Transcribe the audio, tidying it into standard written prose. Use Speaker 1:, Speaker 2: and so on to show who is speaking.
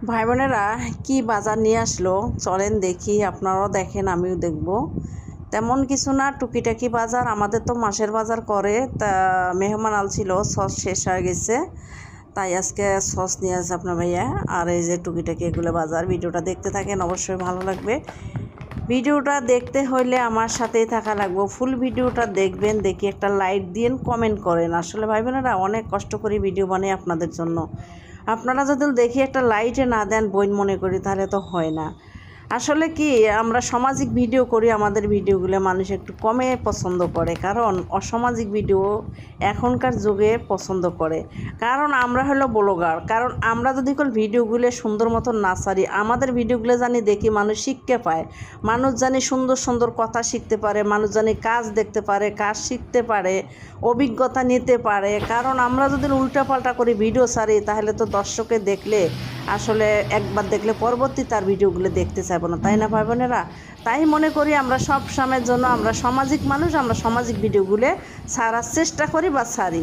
Speaker 1: ভাই বোনেরা কি বাজার নিয়ে আসলো চলেন দেখি, আপনারাও দেখেন আমিও দেখব। তেমন কিছু না, টুকিটাকি বাজার। আমাদের তো মাসের বাজার করে, তা মেহমান ছিল, সস শেষ হয়ে গেছে, তাই আজকে সস নিয়ে আসছে আপনার ভাইয়া। আর এই যে টুকিটাকি এগুলো বাজার। ভিডিওটা দেখতে থাকেন, অবশ্যই ভালো লাগবে। ভিডিওটা দেখতে হইলে আমার সাথেই থাকা লাগবে, ফুল ভিডিওটা দেখবেন। দেখি একটা লাইক দিন, কমেন্ট করেন। আসলে ভাই বোনেরা অনেক কষ্ট করে ভিডিও বানাই আপনাদের জন্য। আপনারা যদি দেখি একটা লাইটে না দেন বইন মনে করি, তাহলে তো হয় না। আসলে কি, আমরা সামাজিক ভিডিও করি, আমাদের ভিডিওগুলো মানুষ একটু কমে পছন্দ করে, কারণ অসামাজিক ভিডিও এখনকার যুগে পছন্দ করে। কারণ আমরা হলো ব্লগার, কারণ আমরা যদি কোনো ভিডিওগুলো সুন্দর মতো না সারি, আমাদের ভিডিওগুলো জানি দেখি মানুষ শিখতে পায়, মানুষ জানি সুন্দর সুন্দর কথা শিখতে পারে, মানুষ জানি কাজ দেখতে পারে, কাজ শিখতে পারে, অভিজ্ঞতা নিতে পারে। কারণ আমরা যদি উল্টাপাল্টা করে ভিডিও সারি, তাহলে তো দর্শকে দেখলে আসলে একবার দেখলে পরবর্তী তার ভিডিওগুলো দেখতে চাইবো না, তাই না ভাই বোনেরা? তাই মনে করি আমরা সব সময়ের জন্য আমরা সামাজিক মানুষ, আমরা সামাজিক ভিডিওগুলো ছাড়ার চেষ্টা করি বা ছাড়ি।